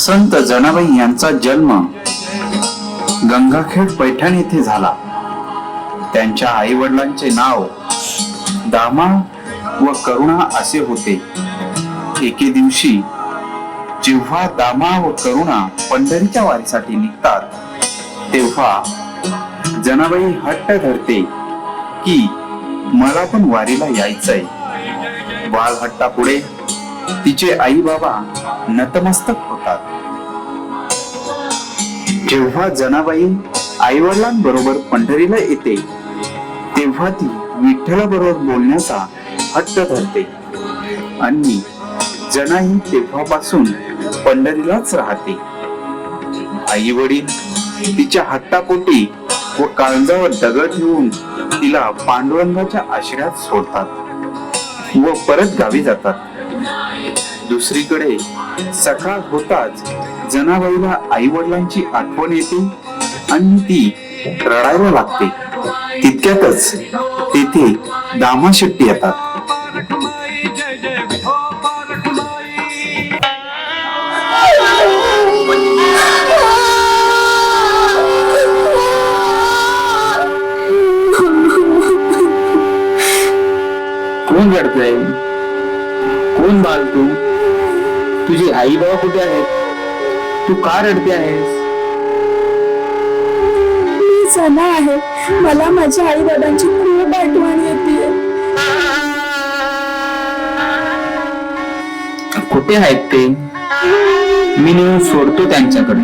संत जनाबाई यांचा जन्म गंगाखेड पैठण येथे झाला. त्यांच्या आई वडिलांचे नाव दामा व करुणा असे होते. एके दिवशी जेव्हा दामा व करुणा पंढरीच्या वारीसाठी निघतात, तेव्हा जनाबाई हट्ट धरते की मला पण वारीला यायचंय. बाल हट्टापुढे तिचे आई बाबा नतमस्तक होतात. जेव्हा जनाबाई आई वडिलांबरोबर पंढरीला येते, तेव्हा ती विठ्ठलाबरोबर बोलण्याचा हट्ट धरते आणि जनाही तेव्हापासून पंढरीलाच राहते. आई वडील तिच्या हट्टापोटी व काळजावर दगड ठेवून तिला पांडुरंगाच्या आश्रयात सोडतात व परत गावी जातात. दुसरीकडे सकाळ होताच जनाबाईला आई वडिलांची आठवण येते आणि ती रडायला लागते. तितक्यातच तेथे दामा शेट्टी येतात. कोण रडतंय? कोण बाल तू? तुझी आई बाबा कुठे आहेत? तू का रडते आहेस? मी जना आहे. मला माझ्या आई बाबांची खूप आठवण येते. कुठे आहेत ते? मी नेऊन सोडतो त्यांच्याकडे.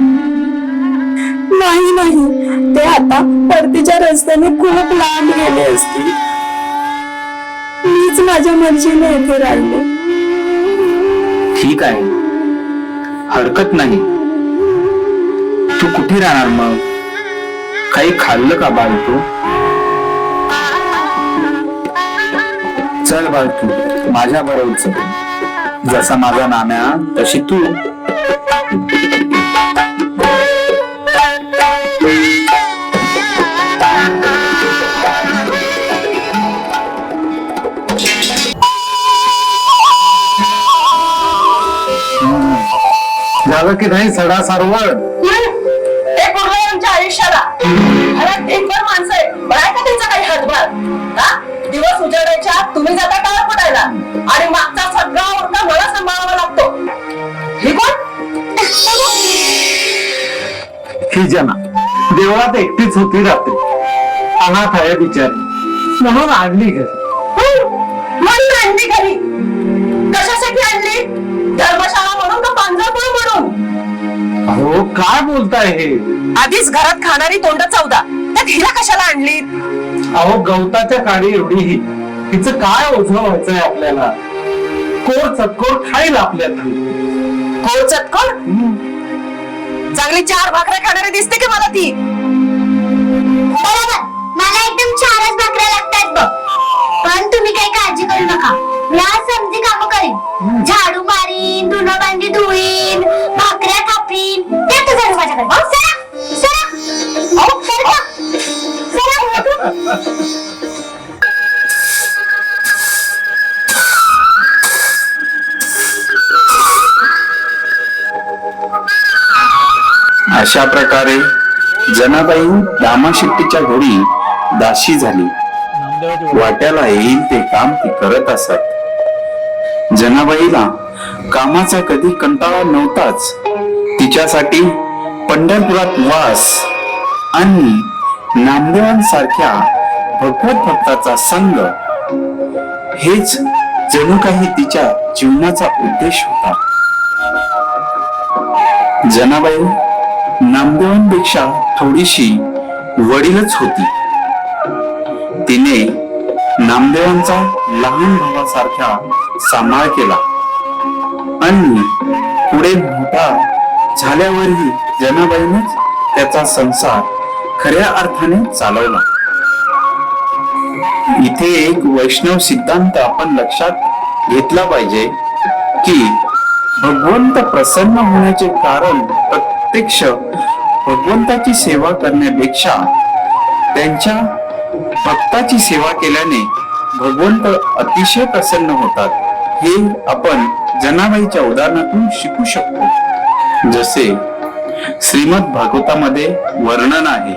नाही नाही, ते आता परतीच्या रस्त्याने खूप लांब गेले असतील. मीच माझ्या मर्जीने येथे राहिले. ठीक आहे, हरकत नाही. तू कुठे राहणार मग? काही खाल्लं का बाळ तू? चल बाळ, तू माझ्या बरोबर चल. जसा माझा नाम्या तशी तू. झालं की नाही सडा सारवड? आमच्या आयुष्याला घरात ढेकभर माणसं आहे, बघाय का त्यांचा काही हातभार? दिवस उजाडायच्या तुम्ही जाता टाळ पडायला आणि मागचा सगळा ओरडा मला सांभाळावा लागतो. हे कोण? ही जना देवळात एकटीच होती रात्री. अनाथ आहे बिचारी, म्हणून आणली घरी. म्हणून आणली घरी? कशासाठी आणली? धर्मशाळा म्हणून का पांजरपुर म्हणून? अहो काय बोलताय हे? आधीच घरात खाणारी तोंड चौदा, त्यात हिला कशाला आणली? अहो गवताच्या काडी एवढी ही, तिचं काय ओझं व्हायचंय आपल्याला? कोर चटकोर खाईल आपल्याला. कोण चटकोर? चांगली 4 भाकऱ्या खाणारी दिसते की मला ती? बरोबर, मला एकदम 4च भाकऱ्या लागतात बघ. पण तुम्ही काही काळजी करू नका, मी आज समजी कामं करीन. झाडू मारीन, धुणं भांडी धुईन, भाकऱ्या कापीन. देतो झाडू माझ्याकडे. हो, सरा सरा. अहो, सरा सरा. अशा प्रकारे जनाबाई दामा शेट्टीच्या घरी दासी झाली. वाट्याला येईल ते काम ती करत असत. जनाबाईला कामाचा कधी कंटाळा नव्हताच. तिच्यासाठी पंढरपुरात वास आणि नामदेवांसारख्या भगवत भक्ताचा संग हेच जणू काही तिच्या जीवनाचा उद्देश होता. जनाबाई नामदेवांपेक्षा थोडीशी वडीलच होती. तिने नामदेवांचा लहान भावासारखा सांभाळ केला आणि पुढे मोठा झाल्यावरही जनाबाईनेच त्याचा संसार खऱ्या अर्थाने चालवला. इथे एक वैष्णव सिद्धांत आपण लक्षात घेतला पाहिजे की भगवंत प्रसन्न होण्याचे कारण प्रत्यक्ष भगवंताची सेवा करण्यापेक्षा त्यांच्या भक्ताची सेवा केल्याने भगवंत अतिशय प्रसन्न होतात. हे आपण जनाबाईच्या उदाहरणातून शिकू शकतो. जसे श्रीमद भागवतामध्ये वर्णन आहे,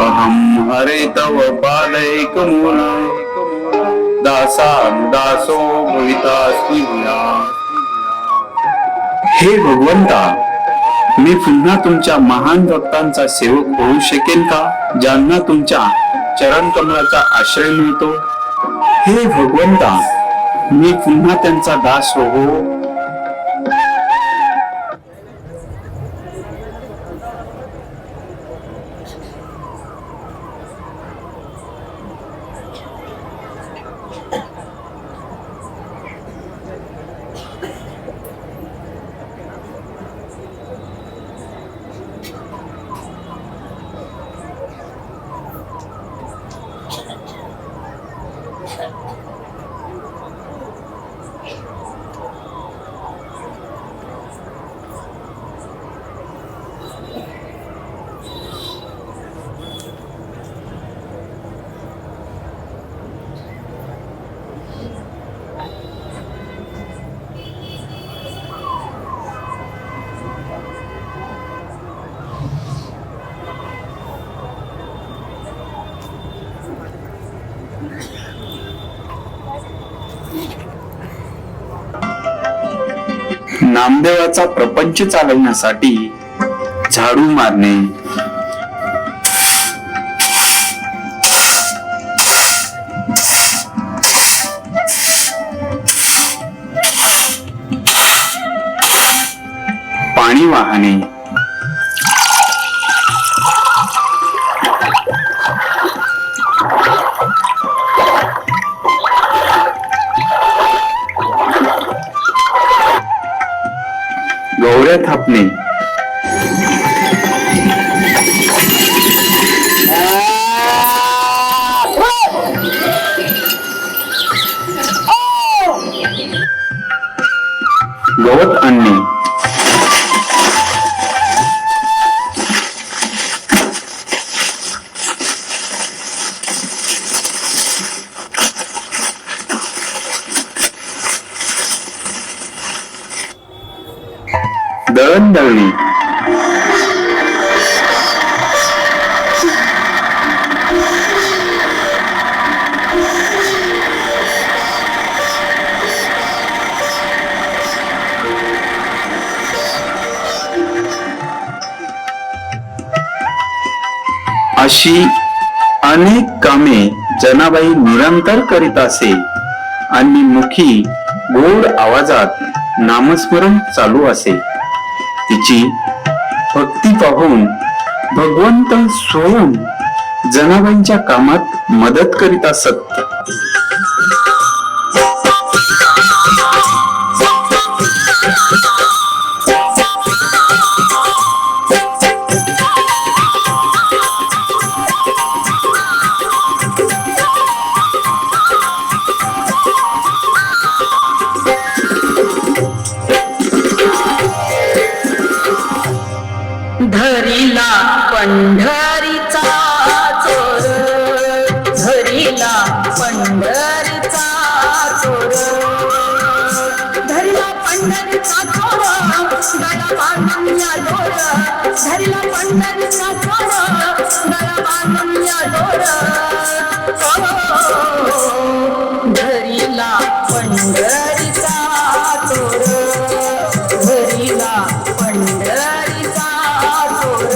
अहम हरे तव पादैक मूल दासानुदासो भवितास्मि भूया. हे भगवंता, मी पुन्हा तुमच्या महान भक्तांचा सेवक होऊ शकेन का, ज्यांना तुमच्या चरण कमळाचा आश्रय मिळतो. हे भगवंता, मी पुन्हा त्यांचा दास हो. नामदेवाचा प्रपंच चालवण्यासाठी झाडू मारणे, पाणी वाहणे, गौऱ्या थापणे, गवत आणणे, दळण दळणे, अशी अनेक कामे जनाबाई निरंतर करीत असे आणि मुखी गोड आवाजात नामस्मरण चालू असे. तिची भक्ती पाहून भगवंत स्वयं जनाबाईंच्या कामात मदत करीत असत. धरिला पंढरीचा चोर, धरिला पंढरीचा चोर, धरिला पंढरीचा चोर, गळा बांधून या डोर, धरिला पंढरीचा चोर, गळा बांधून या डोर, धरिला पंढरीचा चोर, धरिला पंढरीचा चोर.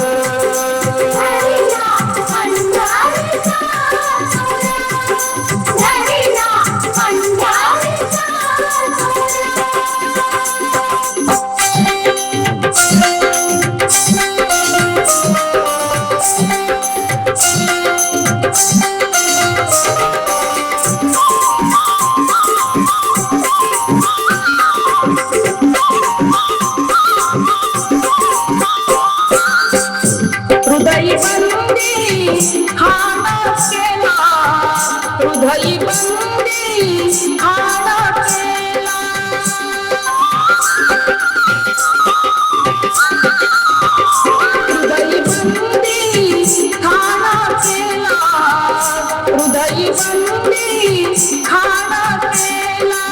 हृदय बंदी खाना केला, हृदय बंदी खाना केला, हृदय बंदी खाना केला, हृदय बंदी खाना केला,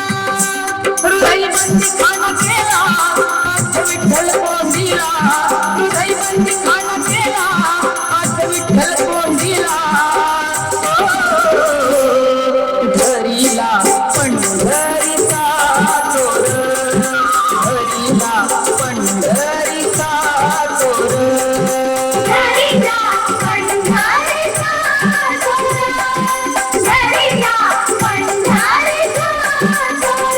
हृदय बंदी खाना केला, विठ्ठल कोंडीला हृदय बंदी खाना केला आज विठ्ठल कोंडीला घरीला पंढरीचा चोर घरीला पंढरीचा चोर घरीला पंढरीचा चोर घरीला पंढरीचा चोर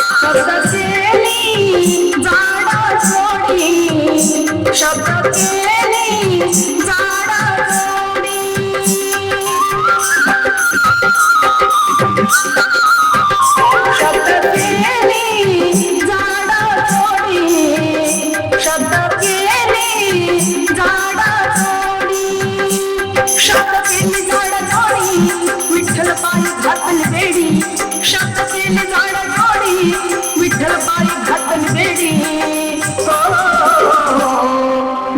शब्द केली झाडा जोडी शब्द केली झाडा जोडी शब्द केली झाडा जोडी शब्द केली झाडा जोडी विठ्ठल पायी घातल बेडी शब्द केली झाडा जोडी विठ्ठल पायी घातल बेडी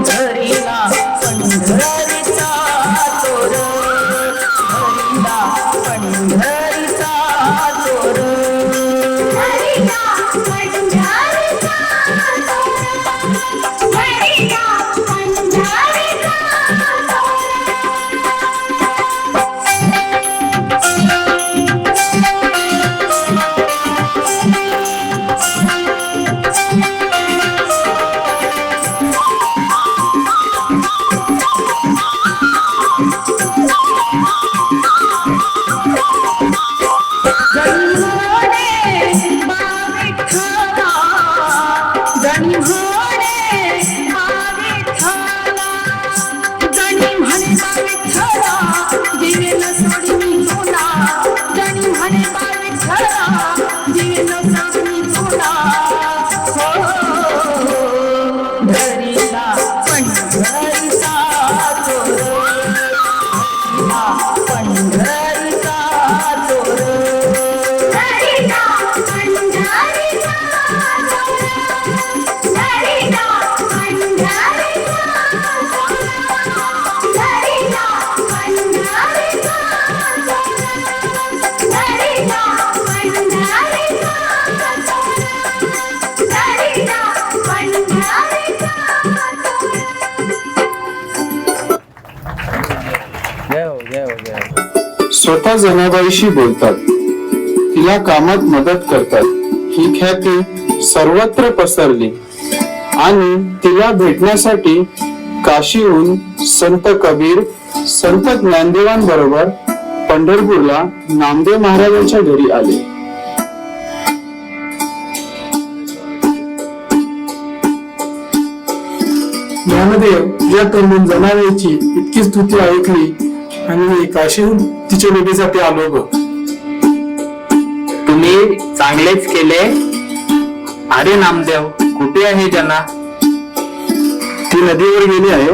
झरीला पंढरीचा चोर झरीला पंढरीचा चोर घरीला पंढरीचा चोर घरीला पंढरीचा जणी म्हणे विठ्ठला दिवे न सोडी मी तुला जणी म्हणे विठ्ठला दिवे न सोडी मी तुला घरीला पंढरीचा चोर घरीला पंढरीचा चोर घरीला पंढरीचा चोर घरीला पंढरीचा चोर घरीला पंढरीचा चोर घरीला पंढरीचा चोर घरीला पंढरीचा चोर स्वतः जनाबाईशी बोलतात, तिला कामात मदत करतात. ही ख्याती सर्वत्र पसरली आणि तिला भेटण्यासाठी काशीहून संत कबीर संत ज्ञानदेवांबरोबर पंढरपूरला नामदेव महाराजांच्या घरी आले. ज्ञानदेव या तरुण जनावेची इतकी स्तुती ऐकली आणि मी काशीहून तिच्या भेटीसाठी आलो ग. तुम्ही चांगलेच केले. अरे नामदेव, कुठे आहे जना? ती नदीवर गेली आहे,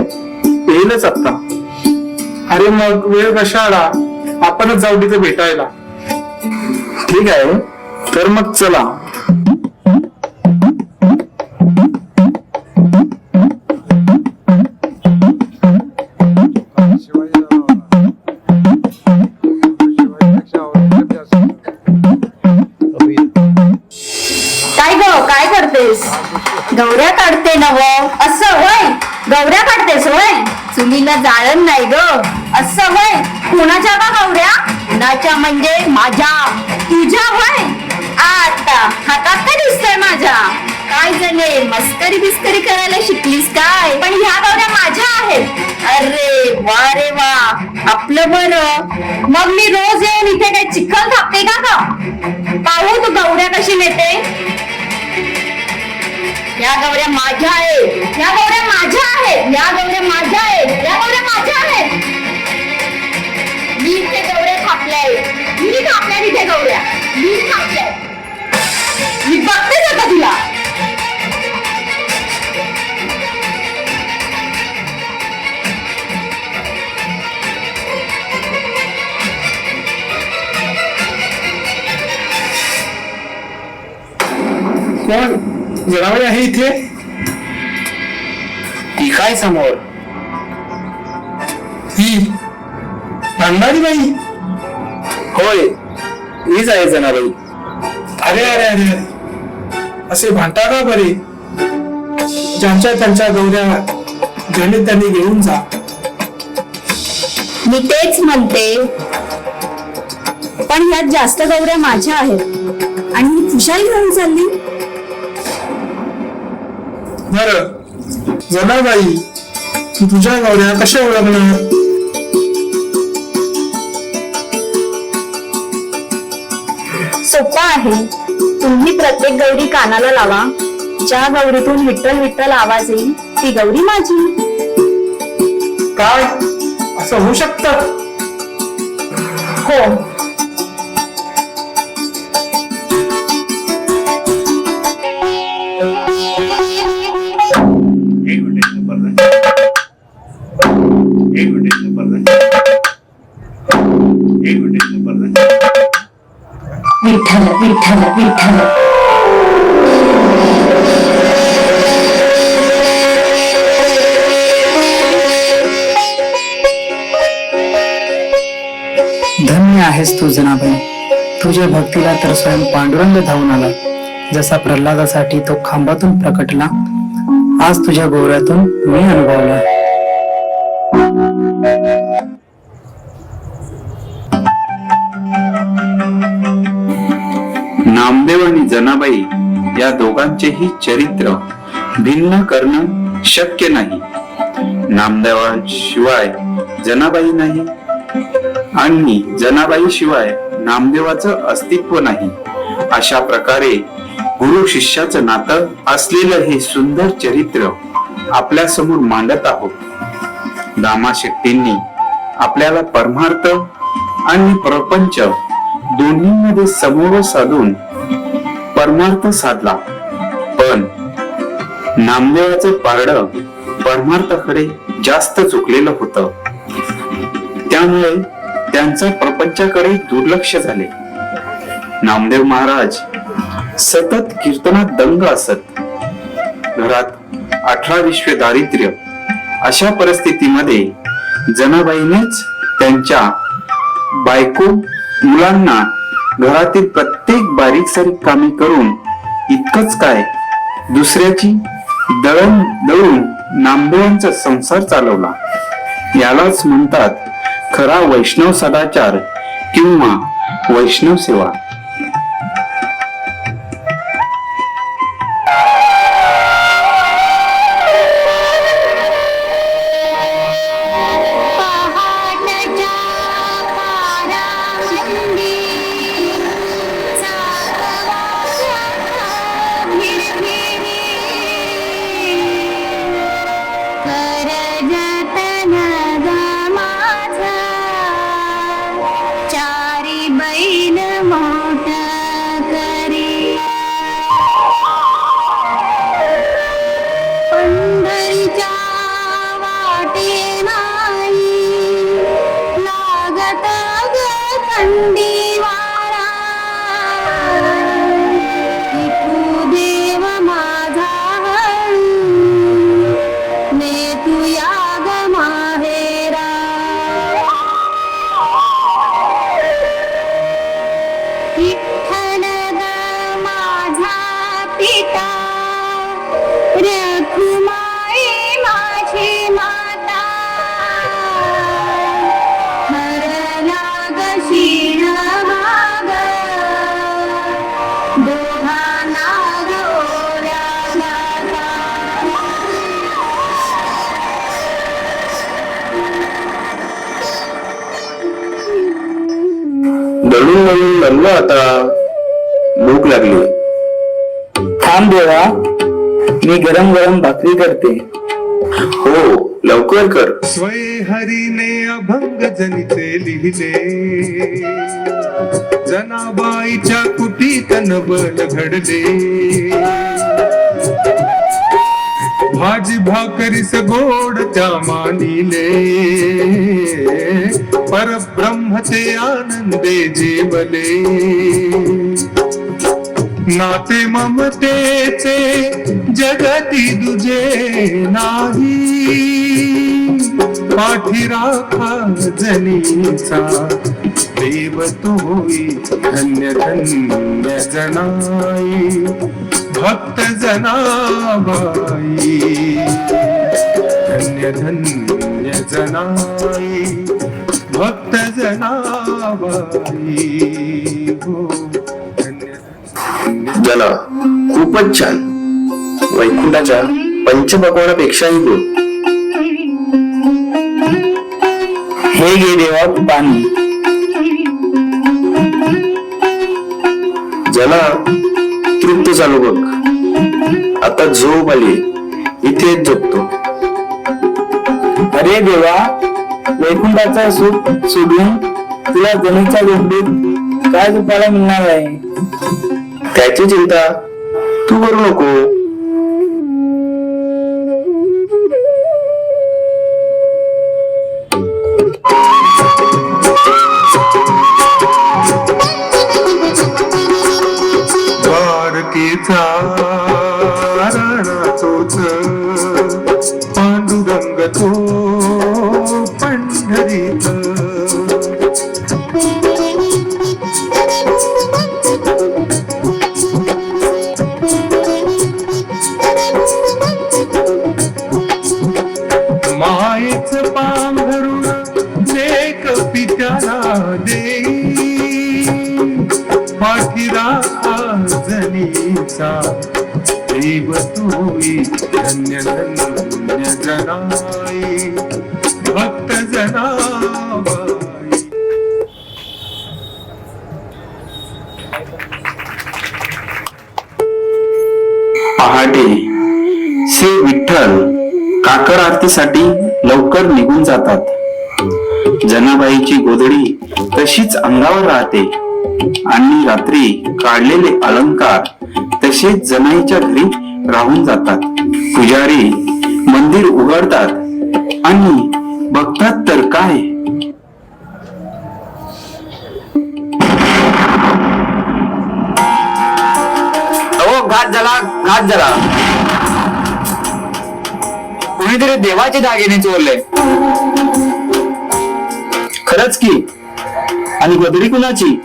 येईलच आता. अरे मग वेळ कशाला, आपणच जाऊ तिथे भेटायला. ठीक आहे, तर मग चला. काय ग, काय करतेस? गौऱ्या काढते नव. असं होय, गौऱ्या काढतेस होय. चुलीला जाळण नाही ग. असं होय, कुणाच्या का गौऱ्या? कुणाच्या म्हणजे माझ्या. तुझ्या होय. आता हातात काय दिसतंय माझ्या? काय झाले, मस्करी बिस्करी करायला शिकलीस काय? पण ह्या गौऱ्या माझ्या आहेत. अरे वा रे वा, आपलं बरं. मग मी रोज येऊन इथे काय चिखल थापते का? पाहू तू गौऱ्या कशी नेते. या गौऱ्या माझ्या आहेत. या गौऱ्या माझ्या आहेत. या गौऱ्या माझ्या आहेत. या गौऱ्या माझ्या आहेत. मी इथे गौऱ्या थापल्या आहेत. मी थापल्या तिथे गौऱ्या. मी थापल्या. मी बघते आता तिला. कोण जनाबाई आहे इथे? ती काय समोर? ही भंडारी बाई? होय, मीच आहे जनाबाई. अरे अरे अरे अरे, असे भांडता का बरे? ज्यांच्या त्यांच्या गौऱ्या ज्यांनी त्यांनी घेऊन जा. मी तेच म्हणते, पण ह्यात जास्त गौऱ्या माझ्या आहेत आणि ही खुशाल घेऊन चालली. बर जनाबाई, तू तुझ्या गौऱ्या कशा ओळखणार? सोपा आहे. तुम्ही प्रत्येक गौरी कानाला लावा. ज्या गौरीतून विठ्ठल विठ्ठल आवाज येईल ती गौरी माझी. काय असं होऊ शकतं? हो, विठ्ठल विठ्ठल विठ्ठल. धन्य आहेस तू जनाबाई. तुझ्या भक्तीला तर स्वयं पांडुरंग धावून आला. जसा प्रल्हादासाठी तो खांबातून प्रकटला, आज तुझ्या गौऱ्यातून मी अनुभवला. नामदेव आणि जनाबाई या दोघांचेही चरित्र भिन्न करणं शक्य नाही. नामदेवाशिवाय जनाबाई नाही आणि जनाबाई शिवाय नामदेवाचं अस्तित्व नाही. अशा प्रकारे गुरु शिष्याचं नातं असलेलं हे सुंदर चरित्र आपल्या समोर मांडत आहोत. दामा शेट्टींनी आपल्याला परमार्थ आणि प्रपंच दोन्हीमध्ये समोर साधून परमार्थ साधला. पण नामदेवाचं पारडं परमार्थाकडे जास्त झुकलेलं होतं. त्यामुळे त्यांचं प्रपंचाकडे दुर्लक्ष झाले. नामदेव महाराज सतत कीर्तनात दंग असत. घरात 18 विश्वे दारिद्र्य. अशा परिस्थितीमध्ये जनाबाईनेच त्यांच्या बायको मुलांना घरातील प्रत्येक बारीक सारीक कामे करून, इतकंच काय दुसऱ्याची दळण दळून नामदेवांचा संसार चालवला. यालाच म्हणतात खरा वैष्णव सदाचार किंवा वैष्णव सेवा. दळून दळून दमलो आता. भूक लागली. थांब देवा, मी गरम गरम भाकरी करते. हो, लवकर कर. स्वय हरीने अभंग जनिचे लिहिले, जनाबाईच्या कुटीत नवल घडले. भाजी भाकरीस गोड त्या मानिले, परब्रह्म ते आनंदे जेवले. नाते ममतेचे जगती दुजे नाही, पाठी राखा जनीचा देव तोई, धन्य धन्य जनाई भक्त जनाबाई, धन्य धन्य जनाई भक्त जनाबाई हो, धन्य जना खूपच छान. वैकुंठाच्या पंचपक्वानापेक्षाही गोड. हे घे देवा पाणी. जना तृप्त झालो बघ. आता झोप आली, इथेच झोपतो. अरे देवा, वैकुंठाचा सुख सोडून तुला जमिनीच्या झोपडीत काय झोपायला मिळणार आहे? त्याची चिंता तू करू नको. द्वारकेचा राणा तोच, पांडुरंग तो पंढरीत. मायेच पांघरुण लेक पित्याला देई, पाठीरा जनीचा देव तोई, धन्य धन्य जनाई भक्त जनाबाई. पहाटे श्री विठ्ठल काकड आरतीसाठी लवकर निघून जातात. जनाबाईची गोधडी तशीच अंगावर राहते आणि रात्री काढलेले अलंकार तसेच जनाईच्या घरी राहून जातात. पुजारी मंदिर उघडतात आणि बघतात तर काय, अहो घात झाला, घात झाला. कुणीतरी देवाचे दागिने चोरले. खरंच की. आणि गोधडी कुणाची?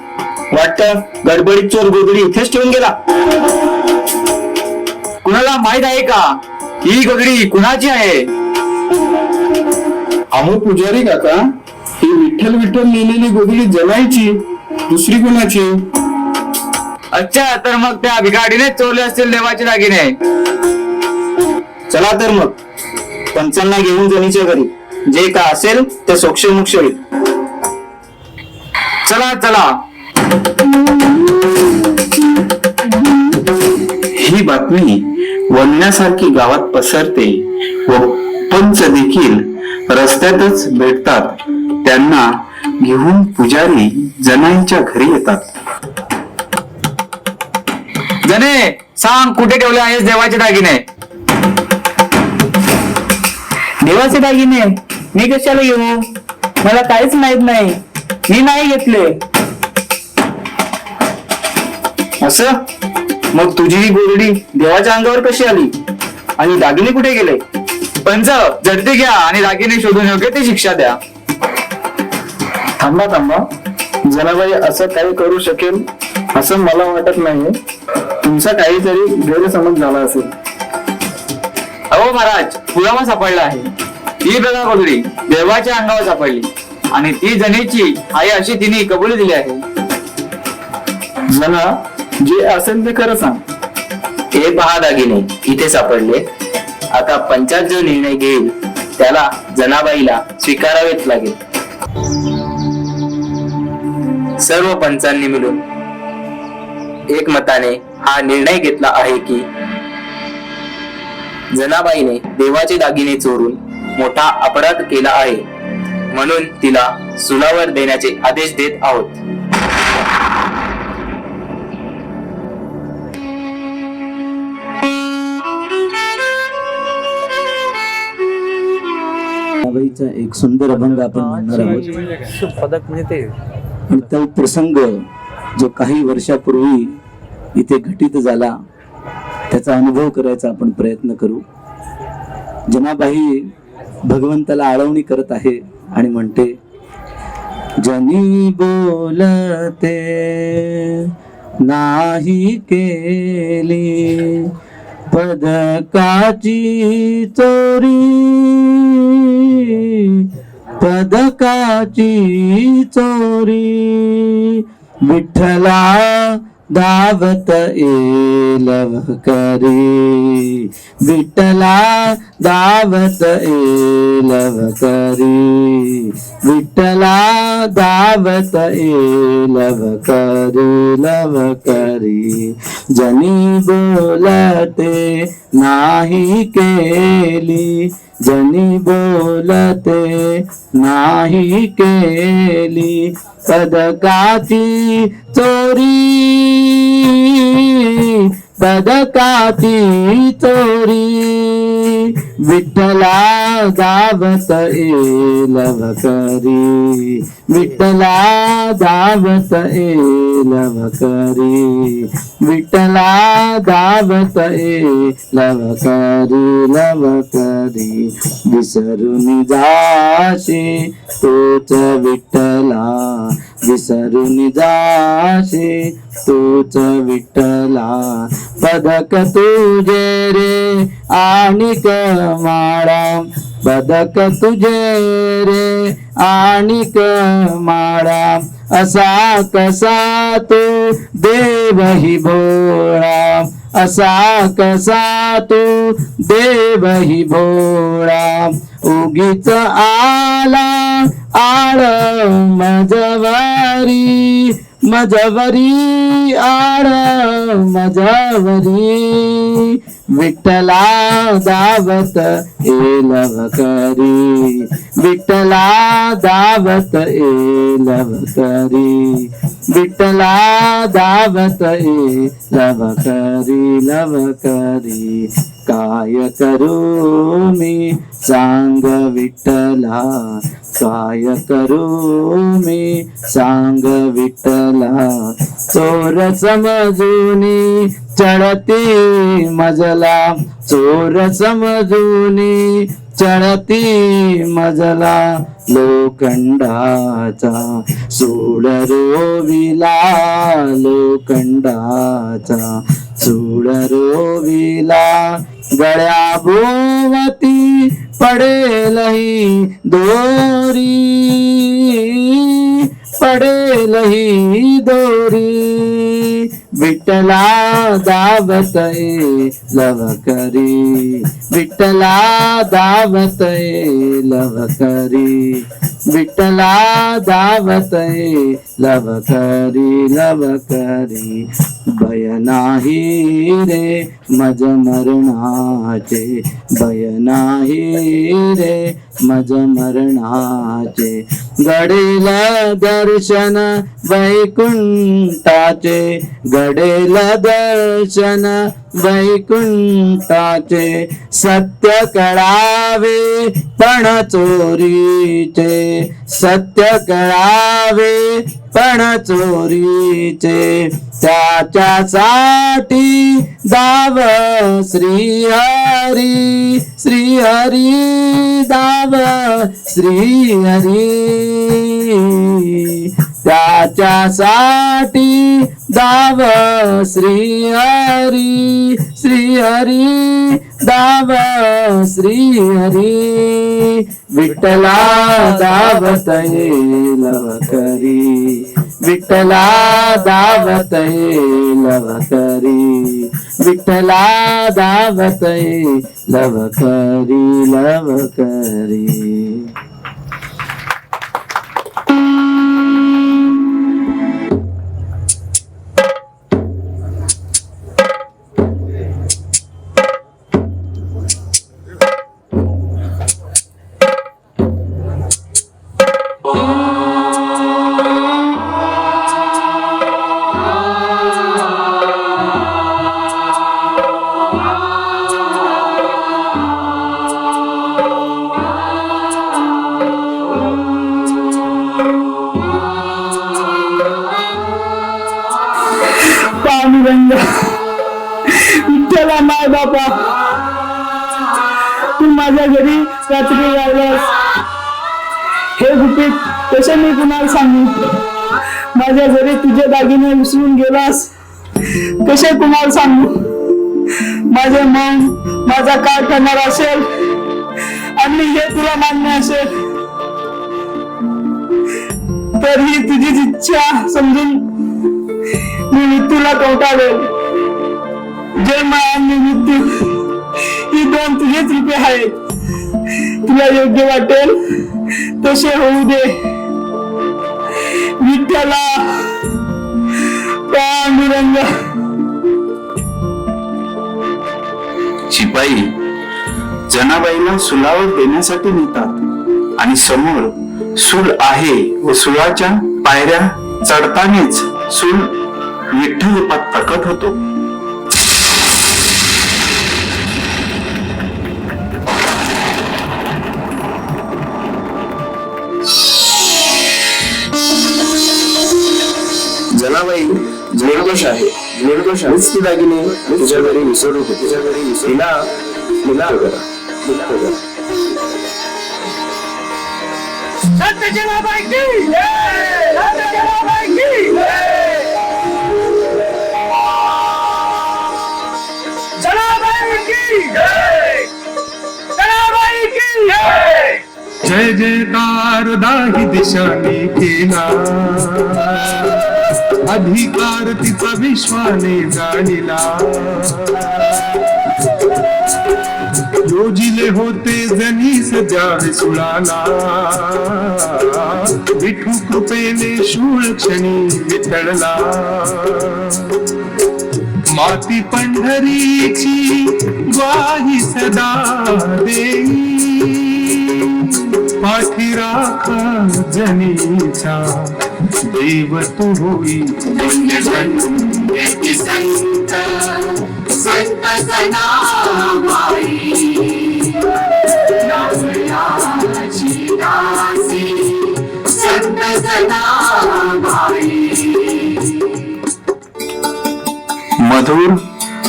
वाटतं गडबडीत चोर गोधडी इथेच ठेवून गेला. कुणाला माहित आहे का ही गोधडी कुणाची आहे? अहो पुजारी काका, ही विठ्ठल विठ्ठल लिहिलेली गोधडी जनाईची, दुसरी कुणाची? अच्छा, तर मग त्या भिकाडीने चोरले असतील देवाचे दागिने. चला तर मग पंचांना घेऊन जनीच्या घरी जे का असेल ते सोक्ष मोक्ष होईल. चला चला. ही बातमी वन्यासारखी गावात पसरते व पंच देखील रस्त्यातच भेटतात. त्यांना घेऊन पुजारी जनाईच्या घरी येतात. जने, सांग कुठे ठेवले आहेस देवाचे दागिने? देवाचे दागिने मी कशाला घेऊ? मला काहीच माहित नाही, मी नाही घेतले. असं? मग तुझी ही गोधडी देवाच्या अंगावर कशी आली आणि दागिने कुठे गेले? पंच, झडती घ्या आणि दागिने शोधून योग्य ती शिक्षा द्या. थांबा थांबा, जनाबाई असं काही करू शकेल असं मला वाटत नाही. तुमचा काहीतरी गैरसमज झाला असेल. अहो महाराज, पुरावा सापडला आहे. ही बघा गोधडी देवाच्या अंगावर सापडली आणि ती जनेची आहे अशी तिने कबुली दिली आहे. जना, जे असेल ते खरं सांग. हे पहा दागिने इथे सापडले. आता पंचायत जो निर्णय घेईल त्याला जनाबाईला स्वीकारावेच लागेल. सर्व पंचांनी मिळून एकमताने हा निर्णय घेतला आहे की जनाबाईने देवाचे दागिने चोरून मोठा अपराध केला आहे, म्हणून तिला सुनावर देण्याचे आदेश देत आहोत. जनाबाईचा एक सुंदर अभंग आपण म्हणणार आहोत. आणि तो प्रसंग जो काही वर्षापूर्वी इथे घटित झाला त्याचा अनुभव करायचा आपण प्रयत्न करू. जनाबाई भगवंताला आळवणी करत आहे आणि म्हणते, जनी बोलते नाही केली पदकाची चोरी, पदकाची चोरी, विठ्ठला दावत येलव करी, विठ्ठला दावत येलव करी, विठ्ठला दावत येलव करी, लव करी. जनी बोलते नाही केली, जनी बोलते नाही केली पदकाची चोरी, पदकाची चोरी, विठ्ठला दावत येलव करी, विठ्ठला दावत येलव करी, विठ्ठला दावत येलव करी, लव करी. विसरून जाशी तोच विठ्ठला, विसरून जाशी तोच विठ्ठला, पदक तुझे रे आणिक माळा, पदक तुझे रे आणिक माळा, असा कसा तू देवही भोळा, असा कसा तू देवही भोळा, उगीच आला आळ मजवारी, मजवरी आळ मजवरी, विठ्ठला दावत येलव करी, विठ्ठला दावत येलव करी, विठ्ठला दावत येलव करी, लव करी. काय करू मी सांग विठ्ठला, काय करू मी सांग विठ्ठला, चोर समजूनी चढती मजला, चोर समजूनी चढती मजला, लोखंडाचा सूड रोविला, लोखंडाचा सूड रोविला, गळ्या भोवती पडेलही दोरी, पडेलही दोरी, विठ्ठला दावत येलव करी, विठ्ठला दावत येलव करी, विठ्ठला दावत येलव करी, लव करी. भय नाही रे मज मरणाचे, भय नाही रे मज मरणाचे, घडेल दर्शन वैकुंठाचे, घडेल दर्शन वैकुंठाचे, सत्य कळावे पण चोरीचे, सत्य कळावे पण चोरीचे, त्याच्यासाठी दाव श्रीहरी, श्रीहरी दाव श्रीहरी, त्याच्यासाठी दाव श्रीहरी, श्रीहरी दाव श्रीहरी, विठ्ठला दावत येलव करी, विठ्ठला दावत येलव करी, विठ्ठला दावत येलव करी, लव करी. पांडुरंग विठ्ठला माय बापा, तू माझ्या घरी रात्री राहिलास, हे गुपित कसे मी कुणाला सांगू? माझ्या घरी तुझे दागिने विसरून गेलास, कसे कुणाला सांगू? माझे मन माझा काय करणार असेल आणि हे तुला मान्य असेल तर ही तुझीच इच्छा समजून मी मृत्यूला कवटाळेल. जन्म आणि मृत्यू ही दोन तुझेच रूपे आहेत, तुला योग्य वाटेल तसे होऊ दे. विठ्ठला पांडुरंग. शिपाई जनाबाईला सुलावर देण्यासाठी नेतात आणि समोर सूल आहे व सुलाच्या पायऱ्या चढतानेच सूल विठ्ठल रूपात प्रकट होतो. जनाबाई निर्दोष आहे, निर्दोष आहे. ती दागिने तुझ्या घरी विसरू होते, तुझ्या घरी तिला तिला जय जयकार दाही दिशाने केला, अधिकार तिचा विश्वाने जाणिला. योजिले होते जनीस द्यावे सुळाला, विठू कृपेने शूळ क्षणी वितळला. माती पंढरीची ग्वाही सदा देई, पाठी राखा जनीचा देव तू होई. संत संत जनाबाई, नवऱ्याची दासी संत जनाबाई. मधुर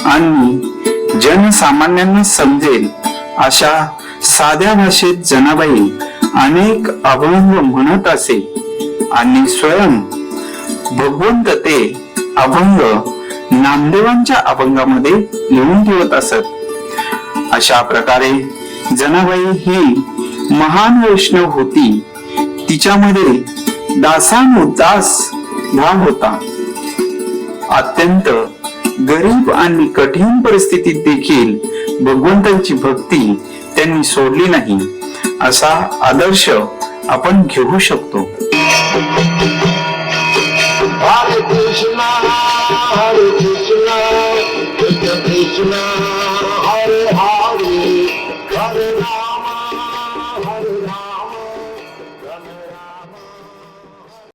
आणि जनसामान्यांना समजेल अशा साध्या भाषेत जनाबाई अनेक अभंग म्हणत असे आणि स्वयं भगवंत ते अभंग नामदेवांच्या अभंगामध्ये लिहून ठेवत असत. अशा प्रकारे जनाबाई ही महान वैष्णव होती. तिच्यामध्ये दासानुदास भाव होता. अत्यंत गरीब आणि कठीण परिस्थितीत देखील भगवंतांची भक्ती त्यांनी सोडली नाही, असा आदर्श आपण घेऊ शकतो. हरे कृष्णा कृष्ण कृष्ण